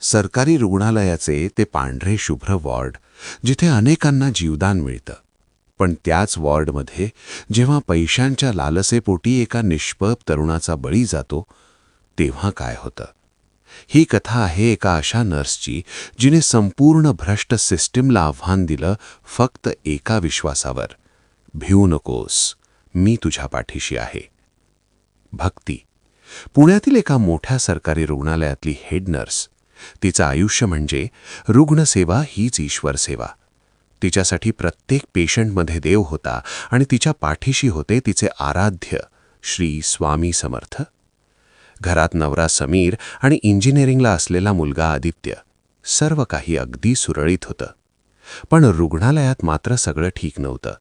सरकारी रुग्णालयाचे ते पांढरे शुभ्र वॉर्ड, जिथे अनेकांना जीवदान मिळतं. पण त्याच वॉर्डमध्ये जेव्हा पैशांच्या लालसेपोटी एका निष्पाप तरुणाचा बळी जातो, तेव्हा काय होतं? ही कथा आहे एका अशा नर्सची, जिने संपूर्ण भ्रष्ट सिस्टीमला आव्हान दिलं फक्त एका विश्वासावर: भिवू नकोस, मी तुझ्या पाठीशी आहे. भक्ती पुण्यातील एका मोठ्या सरकारी रुग्णालयातली हेड नर्स. तिचं आयुष्य म्हणजे रुग्णसेवा हीच ईश्वर सेवा. तिच्यासाठी प्रत्येक पेशंटमध्ये देव होता आणि तिच्या पाठीशी होते तिचे आराध्य श्री स्वामी समर्थ. घरात नवरा समीर आणि इंजिनिअरिंगला असलेला मुलगा आदित्य. सर्व काही अगदी सुरळीत होतं. पण रुग्णालयात मात्र सगळं ठीक नव्हतं.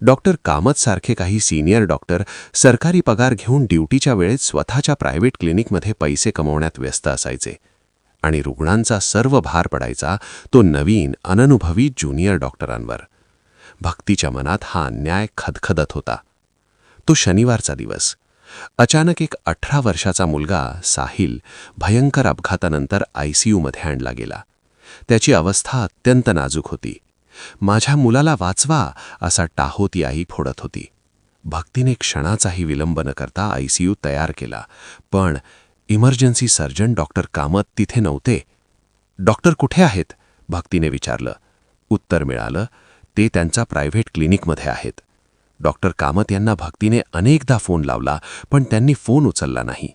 डॉक्टर कामत सारखे काही सिनियर डॉक्टर सरकारी पगार घेऊन ड्युटीच्या वेळेत स्वतःच्या प्रायव्हेट क्लिनिकमध्ये पैसे कमवण्यात व्यस्त असायचे आणि रुग्णांचा सर्व भार पडायचा तो नवीन अननुभवी ज्युनियर डॉक्टरांवर. भक्तीच्या मनात हा अन्याय खदखदत होता. तो शनिवारचा दिवस. अचानक एक 18 वर्षाचा मुलगा साहिल भयंकर अपघातानंतर ICUमध्ये आणला गेला. त्याची अवस्था अत्यंत नाजूक होती. माझ्या मुलाला वाचवा असा टाहो ती आई फोडत होती. भक्तीने क्षणाचाही विलंब न करता ICU तयार केला. पण इमर्जन्सी सर्जन डॉक्टर कामत तिथे नव्हते. डॉक्टर कुठे आहेत? भक्तीने विचारलं. उत्तर मिळालं, ते त्यांच्या प्रायव्हेट क्लिनिकमध्ये आहेत. डॉक्टर कामत यांना भक्तीने अनेकदा फोन लावला, पण त्यांनी फोन उचलला नाही.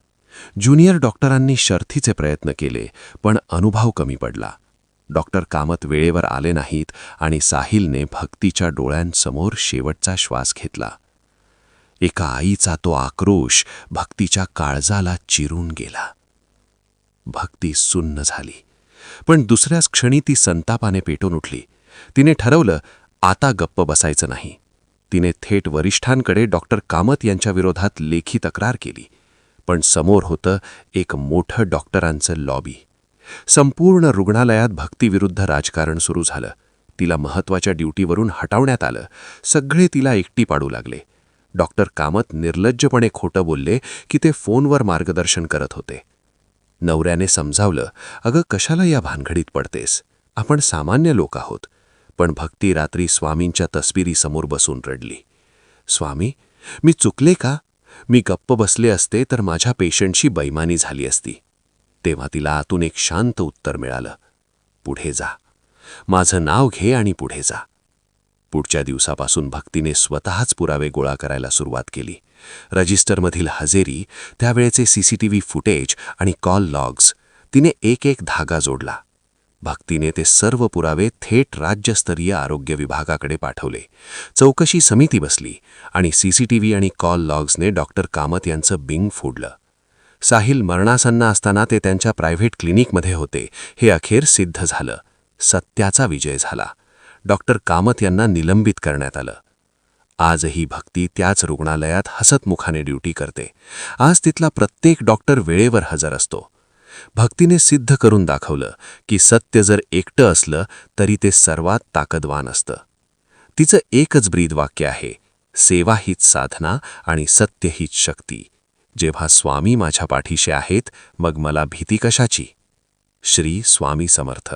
ज्युनियर डॉक्टरांनी शर्थीचे प्रयत्न केले, पण अनुभव कमी पडला. डॉक्टर कामत वेळेवर आले नाहीत आणि साहिलने भक्तीच्या डोळ्यांसमोर शेवटचा श्वास घेतला. एका आईचा तो आक्रोश भक्तीच्या काळजाला चिरून गेला. भक्ती सुन्न झाली. पण दुसऱ्याच क्षणी ती संतापाने पेटून उठली. तिने ठरवलं, आता गप्प बसायचं नाही. तिने थेट वरिष्ठांकडे डॉक्टर कामत यांच्या विरोधात लेखी तक्रार केली. पण समोर होतं एक मोठं डॉक्टरांचं लॉबी. संपूर्ण रुग्णालयात भक्तीविरुद्ध राजकारण सुरू झालं. तिला महत्त्वाच्या ड्युटीवरून हटवण्यात आलं. सगळे तिला एकटी पाडू लागले. डॉक्टर कामत निर्लज्जपणे खोटं बोलले की ते फोनवर मार्गदर्शन करत होते. नवऱ्याने समजावलं, अगं कशाला या भानगडीत पडतेस? आपण सामान्य लोक आहोत. पण भक्ती रात्री स्वामींच्या तस्बिरीसमोर बसून रडली. स्वामी, मी चुकले का? मी गप्प बसले असते तर माझ्या पेशंटशी बैमानी झाली असती. तेव्हा तिला आतून एक शांत उत्तर मिळालं, पुढे जा. माझं नाव घे आणि पुढे जा. पुढच्या दिवसापासून भक्तीने स्वतःच पुरावे गोळा करायला सुरुवात केली. रजिस्टरमधील हजेरी, त्यावेळेचे CCTV फुटेज आणि कॉल लॉग्स. तिने एक एक धागा जोडला. भक्तीने ते सर्व पुरावे थेट राज्यस्तरीय आरोग्य विभागाकडे पाठवले. चौकशी समिती बसली आणि CCTV आणि कॉल लॉग्सने डॉक्टर कामत यांचं बिंग फोडलं. साहिल मरणासन्न असताना ते त्यांच्या प्रायव्हेट क्लिनिकमध्ये होते हे अखेर सिद्ध झालं. सत्याचा विजय झाला. डॉक्टर कामत यांना निलंबित करण्यात आलं. आजही भक्ती त्याच रुग्णालयात हसतमुखाने ड्युटी करते. आज तिथला प्रत्येक डॉक्टर वेळेवर हजर असतो. भक्तीने सिद्ध करून दाखवलं की सत्य जर एकटं असलं तरी ते सर्वात ताकदवान असतं. तिचं एकच ब्रीद वाक्य आहे, सेवा हीच साधना आणि सत्य हीच शक्ती. जेव्हा स्वामी माझ्या पाठीशी आहेत, मग मला भीती कशाची? श्री स्वामी समर्थ.